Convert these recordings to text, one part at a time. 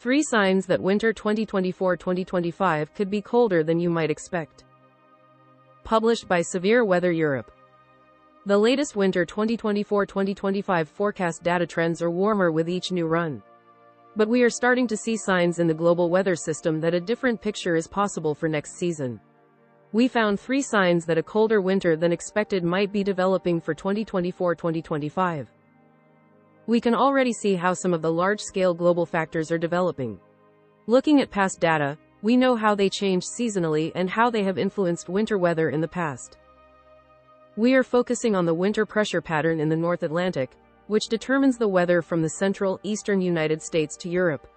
3 signs that winter 2024-2025 could be colder than you might expect. Published by Severe Weather Europe. The latest winter 2024-2025 forecast data trends are warmer with each new run. But we are starting to see signs in the global weather system that a different picture is possible for next season. We found 3 signs that a colder winter than expected might be developing for 2024-2025. We can already see how some of the large-scale global factors are developing. Looking at past data, we know how they changed seasonally and how they have influenced winter weather in the past. We are focusing on the winter pressure pattern in the North Atlantic, which determines the weather from the central, eastern United States to Europe.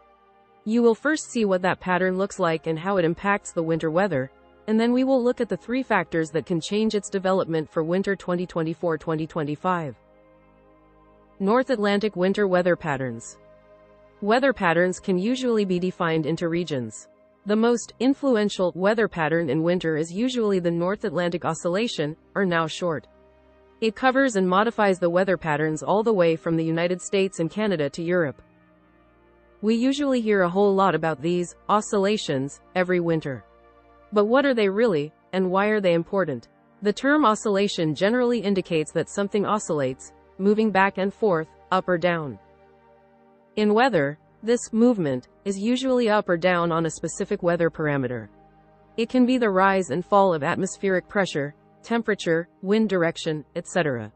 You will first see what that pattern looks like and how it impacts the winter weather, and then we will look at the 3 factors that can change its development for winter 2024-2025. North Atlantic winter weather patterns. Weather patterns can usually be defined into regions. The most influential weather pattern in winter is usually the North Atlantic Oscillation, or now short. It covers and modifies the weather patterns all the way from the United States and Canada to Europe. We usually hear a whole lot about these oscillations every winter. But what are they really, and why are they important? The term oscillation generally indicates that something oscillates, moving back and forth, up or down. In weather, this movement is usually up or down on a specific weather parameter. It can be the rise and fall of atmospheric pressure, temperature, wind direction, etc.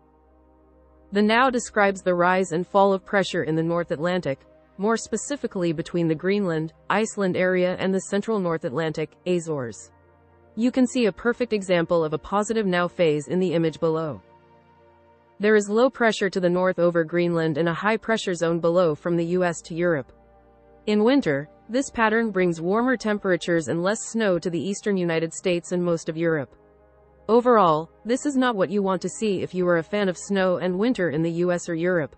The now describes the rise and fall of pressure in the North Atlantic, more specifically between the Greenland, Iceland area and the central North Atlantic, Azores. You can see a perfect example of a positive now phase in the image below. There is low pressure to the north over Greenland and a high pressure zone below from the US to Europe. In winter, this pattern brings warmer temperatures and less snow to the eastern United States and most of Europe. Overall, this is not what you want to see if you are a fan of snow and winter in the US or Europe.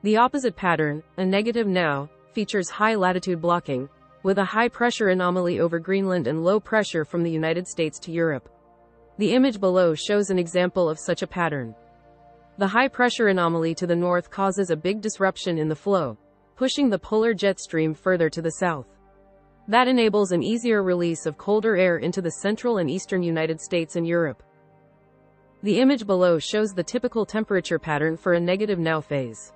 The opposite pattern, a negative now, features high latitude blocking, with a high pressure anomaly over Greenland and low pressure from the United States to Europe. The image below shows an example of such a pattern. The high pressure anomaly to the north causes a big disruption in the flow, pushing the polar jet stream further to the south. That enables an easier release of colder air into the central and eastern United States and Europe. The image below shows the typical temperature pattern for a negative now phase.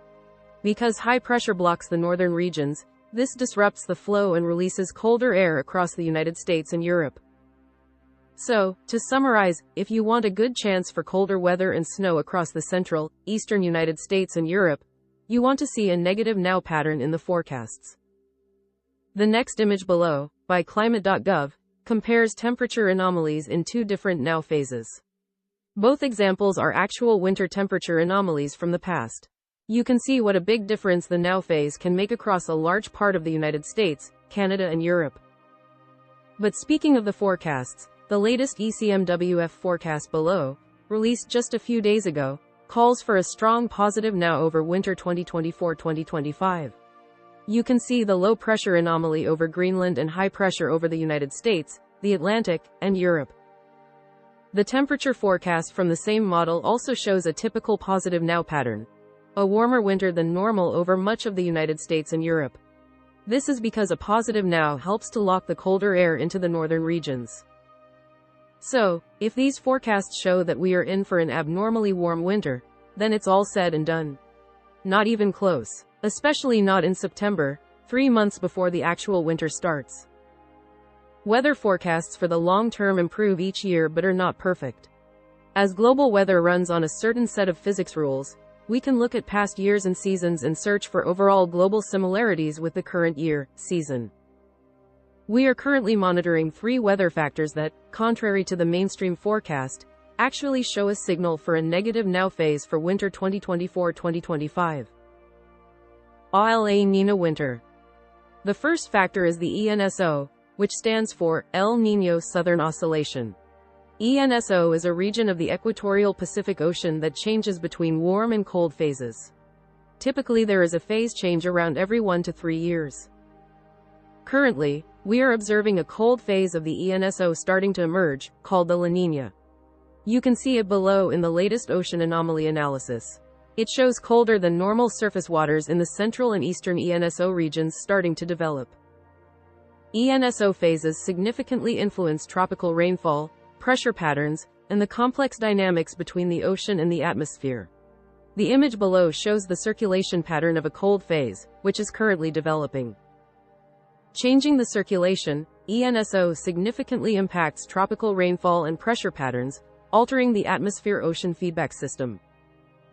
Because high pressure blocks the northern regions, this disrupts the flow and releases colder air across the United States and Europe. So, to summarize, if you want a good chance for colder weather and snow across the central, eastern United States and Europe, you want to see a negative now pattern in the forecasts. The next image below, by climate.gov, compares temperature anomalies in 2 different now phases. Both examples are actual winter temperature anomalies from the past. You can see what a big difference the now phase can make across a large part of the United States, Canada and Europe. But speaking of the forecasts, the latest ECMWF forecast below, released just a few days ago, calls for a strong positive now over winter 2024-2025. You can see the low pressure anomaly over Greenland and high pressure over the United States, the Atlantic, and Europe. The temperature forecast from the same model also shows a typical positive now pattern. A warmer winter than normal over much of the United States and Europe. This is because a positive now helps to lock the colder air into the northern regions. So, if these forecasts show that we are in for an abnormally warm winter, then it's all said and done. Not even close. Especially not in September, 3 months before the actual winter starts. Weather forecasts for the long term improve each year but are not perfect. As global weather runs on a certain set of physics rules, we can look at past years and seasons and search for overall global similarities with the current year, season. We are currently monitoring 3 weather factors that, contrary to the mainstream forecast, actually show a signal for a negative now phase for winter 2024-2025. El Niño winter. The first factor is the ENSO, which stands for El Niño Southern Oscillation. ENSO is a region of the equatorial Pacific Ocean that changes between warm and cold phases. Typically there is a phase change around every 1 to 3 years. Currently, we are observing a cold phase of the ENSO starting to emerge, called the La Niña. You can see it below in the latest ocean anomaly analysis. It shows colder than normal surface waters in the central and eastern ENSO regions starting to develop. ENSO phases significantly influence tropical rainfall, pressure patterns, and the complex dynamics between the ocean and the atmosphere. The image below shows the circulation pattern of a cold phase, which is currently developing. Changing the circulation, ENSO significantly impacts tropical rainfall and pressure patterns, altering the atmosphere-ocean feedback system.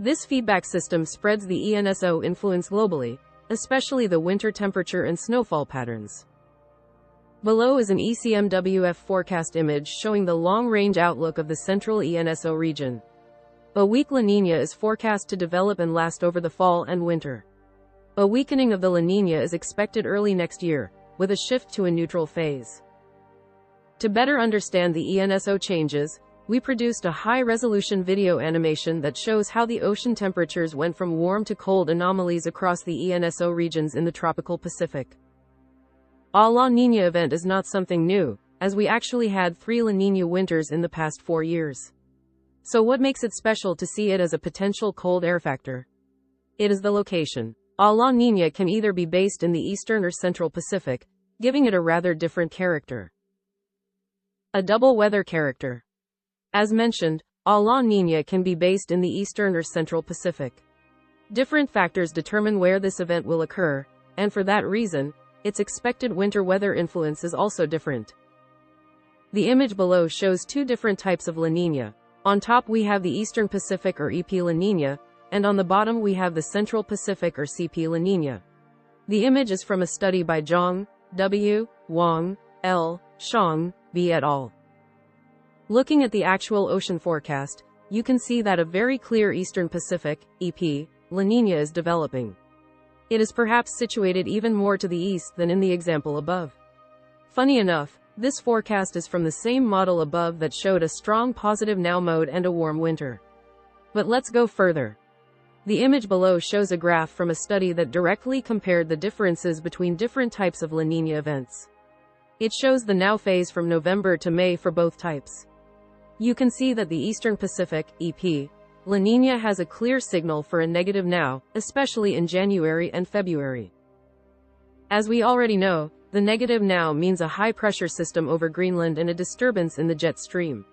This feedback system spreads the ENSO influence globally, especially the winter temperature and snowfall patterns. Below is an ECMWF forecast image showing the long-range outlook of the central ENSO region. A weak La Niña is forecast to develop and last over the fall and winter. A weakening of the La Niña is expected early next year, with a shift to a neutral phase. To better understand the ENSO changes, we produced a high-resolution video animation that shows how the ocean temperatures went from warm to cold anomalies across the ENSO regions in the tropical Pacific. A La Niña event is not something new, as we actually had 3 La Niña winters in the past 4 years. So what makes it special to see it as a potential cold air factor? It is the location. A La Niña can either be based in the eastern or central Pacific, giving it a rather different character. A double weather character. As mentioned, a La Niña can be based in the eastern or central Pacific. Different factors determine where this event will occur, and for that reason, its expected winter weather influence is also different. The image below shows 2 different types of La Niña. On top we have the Eastern Pacific or EP La Niña, and on the bottom we have the Central Pacific or CP La Niña. The image is from a study by Zhang, W, Wang, L, Shang, B et al. Looking at the actual ocean forecast, you can see that a very clear Eastern Pacific, EP, La Niña is developing. It is perhaps situated even more to the east than in the example above. Funny enough, this forecast is from the same model above that showed a strong positive now mode and a warm winter. But let's go further. The image below shows a graph from a study that directly compared the differences between different types of La Niña events. It shows the now phase from November to May for both types. You can see that the Eastern Pacific, EP, La Niña has a clear signal for a negative now, especially in January and February. As we already know, the negative now means a high-pressure system over Greenland and a disturbance in the jet stream.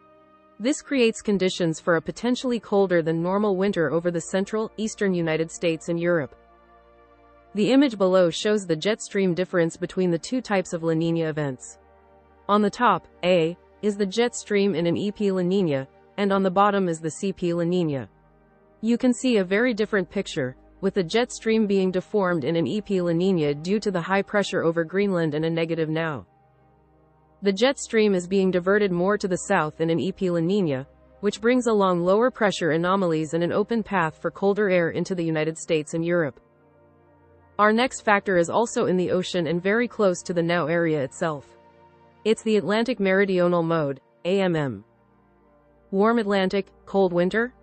This creates conditions for a potentially colder than normal winter over the central, eastern United States and Europe. The image below shows the jet stream difference between the 2 types of La Niña events. On the top, A, is the jet stream in an EP La Niña, and on the bottom is the CP La Niña. You can see a very different picture, with the jet stream being deformed in an EP La Niña due to the high pressure over Greenland and a negative now. The jet stream is being diverted more to the south in an EP La Niña, which brings along lower pressure anomalies and an open path for colder air into the United States and Europe. Our next factor is also in the ocean and very close to the now area itself. It's the Atlantic Meridional Mode, AMM. Warm Atlantic, cold winter?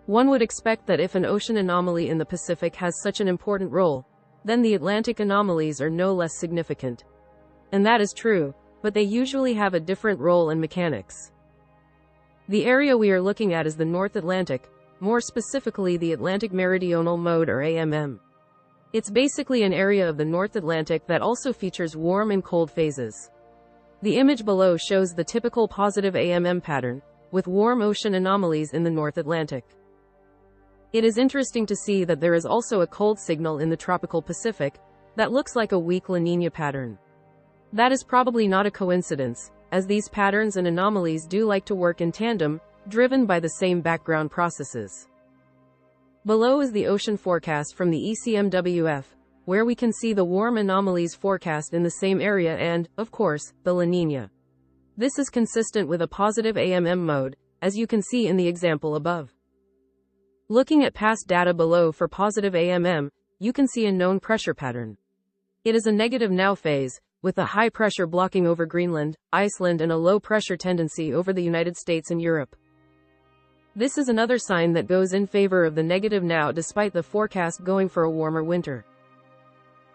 One would expect that if an ocean anomaly in the Pacific has such an important role, then the Atlantic anomalies are no less significant. And that is true, but they usually have a different role and mechanics. The area we are looking at is the North Atlantic, more specifically the Atlantic Meridional Mode or AMM. It's basically an area of the North Atlantic that also features warm and cold phases. The image below shows the typical positive AMM pattern, with warm ocean anomalies in the North Atlantic. It is interesting to see that there is also a cold signal in the tropical Pacific that looks like a weak La Niña pattern. That is probably not a coincidence, as these patterns and anomalies do like to work in tandem, driven by the same background processes. Below is the ocean forecast from the ECMWF, where we can see the warm anomalies forecast in the same area and, of course, the La Niña. This is consistent with a positive AMM mode, as you can see in the example above. Looking at past data below for positive AMM, you can see a known pressure pattern. It is a negative now phase, with a high pressure blocking over Greenland, Iceland and a low pressure tendency over the United States and Europe. This is another sign that goes in favor of the negative now despite the forecast going for a warmer winter.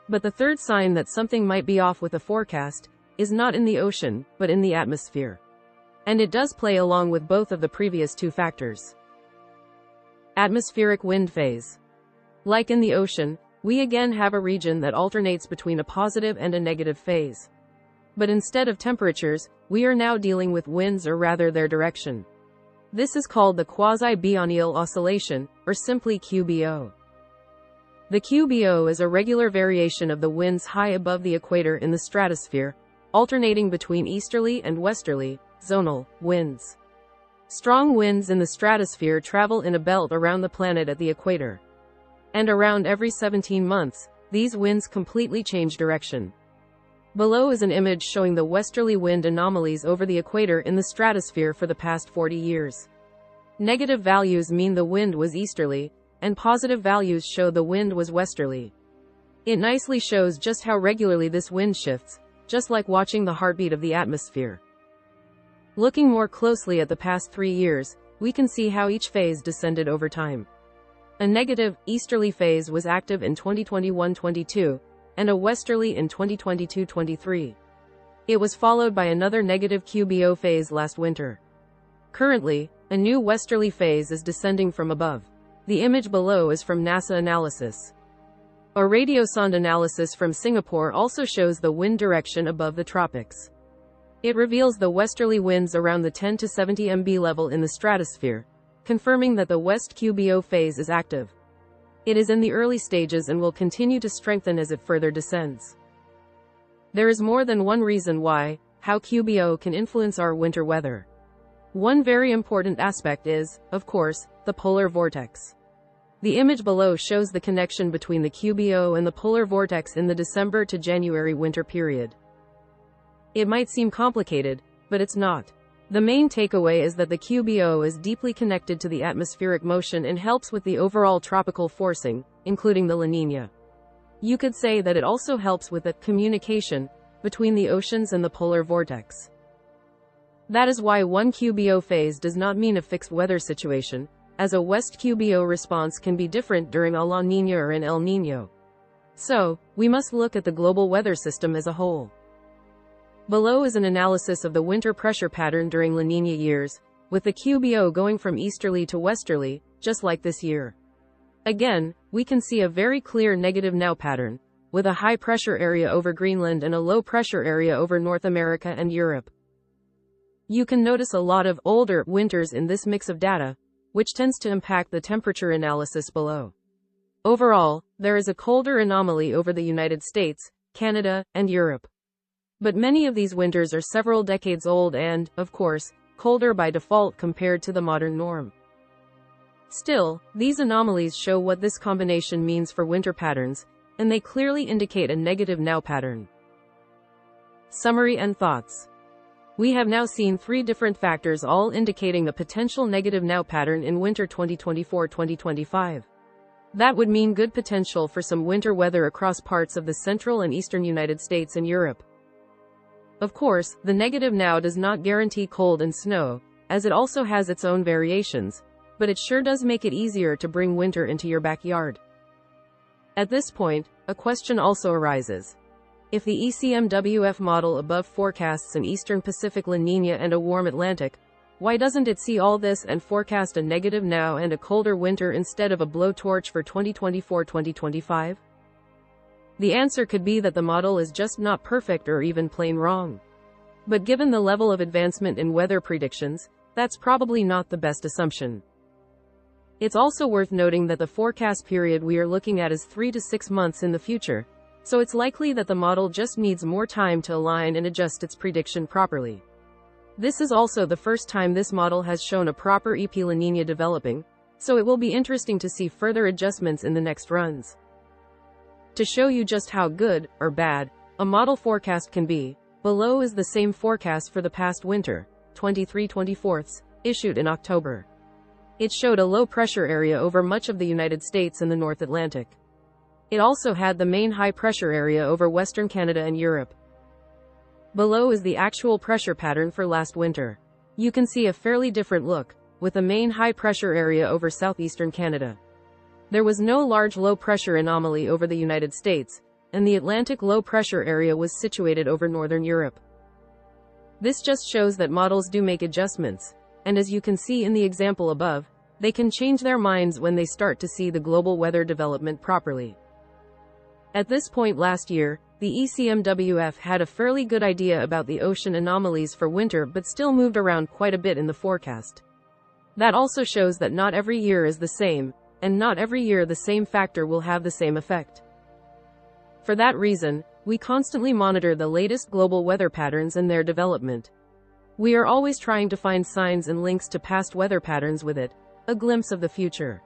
But the third sign that something might be off with the forecast is not in the ocean, but in the atmosphere. And it does play along with both of the previous 2 factors. Atmospheric wind phase. Like in the ocean, we again have a region that alternates between a positive and a negative phase. But instead of temperatures, we are now dealing with winds, or rather their direction. This is called the quasi-biennial oscillation, or simply QBO. The QBO is a regular variation of the winds high above the equator in the stratosphere, alternating between easterly and westerly, zonal, winds. Strong winds in the stratosphere travel in a belt around the planet at the equator. And around every 17 months, these winds completely change direction. Below is an image showing the westerly wind anomalies over the equator in the stratosphere for the past 40 years. Negative values mean the wind was easterly, and positive values show the wind was westerly. It nicely shows just how regularly this wind shifts, just like watching the heartbeat of the atmosphere. Looking more closely at the past 3 years, we can see how each phase descended over time. A negative, easterly phase was active in 2021-22, and a westerly in 2022-23. It was followed by another negative QBO phase last winter. Currently, a new westerly phase is descending from above. The image below is from NASA analysis. A radiosonde analysis from Singapore also shows the wind direction above the tropics. It reveals the westerly winds around the 10 to 70 MB level in the stratosphere, confirming that the west QBO phase is active. It is in the early stages and will continue to strengthen as it further descends. There is more than one reason how QBO can influence our winter weather. One very important aspect is, of course, the polar vortex. The image below shows the connection between the QBO and the polar vortex in the December to January winter period. It might seem complicated, but it's not. The main takeaway is that the QBO is deeply connected to the atmospheric motion and helps with the overall tropical forcing, including the La Niña. You could say that it also helps with the communication between the oceans and the polar vortex. That is why one QBO phase does not mean a fixed weather situation, as a west QBO response can be different during a La Niña or an El Niño. So, we must look at the global weather system as a whole. Below is an analysis of the winter pressure pattern during La Niña years, with the QBO going from easterly to westerly, just like this year. Again, we can see a very clear negative now pattern, with a high pressure area over Greenland and a low pressure area over North America and Europe. You can notice a lot of older winters in this mix of data, which tends to impact the temperature analysis below. Overall, there is a colder anomaly over the United States, Canada, and Europe. But many of these winters are several decades old and, of course, colder by default compared to the modern norm. Still, these anomalies show what this combination means for winter patterns, and they clearly indicate a negative now pattern. Summary and thoughts. We have now seen 3 different factors all indicating a potential negative now pattern in winter 2024-2025. That would mean good potential for some winter weather across parts of the central and eastern United States and Europe. Of course, the negative now does not guarantee cold and snow, as it also has its own variations, but it sure does make it easier to bring winter into your backyard. At this point, a question also arises. If the ECMWF model above forecasts an eastern Pacific La Niña and a warm Atlantic, why doesn't it see all this and forecast a negative now and a colder winter instead of a blowtorch for 2024-2025? The answer could be that the model is just not perfect or even plain wrong. But given the level of advancement in weather predictions, that's probably not the best assumption. It's also worth noting that the forecast period we are looking at is 3 to 6 months in the future, so it's likely that the model just needs more time to align and adjust its prediction properly. This is also the first time this model has shown a proper EP La Niña developing, so it will be interesting to see further adjustments in the next runs. To show you just how good, or bad, a model forecast can be, below is the same forecast for the past winter, 23/24, issued in October. It showed a low pressure area over much of the United States and the North Atlantic. It also had the main high pressure area over Western Canada and Europe. Below is the actual pressure pattern for last winter. You can see a fairly different look, with a main high pressure area over southeastern Canada. There was no large low pressure anomaly over the United States, and the Atlantic low pressure area was situated over northern Europe. This just shows that models do make adjustments, and as you can see in the example above, They can change their minds when they start to see the global weather development properly. At this point last year, the ECMWF had a fairly good idea about the ocean anomalies for winter but still moved around quite a bit in the forecast. That also shows that not every year is the same, and not every year the same factor will have the same effect. For that reason, we constantly monitor the latest global weather patterns and their development. We are always trying to find signs and links to past weather patterns with it, a glimpse of the future.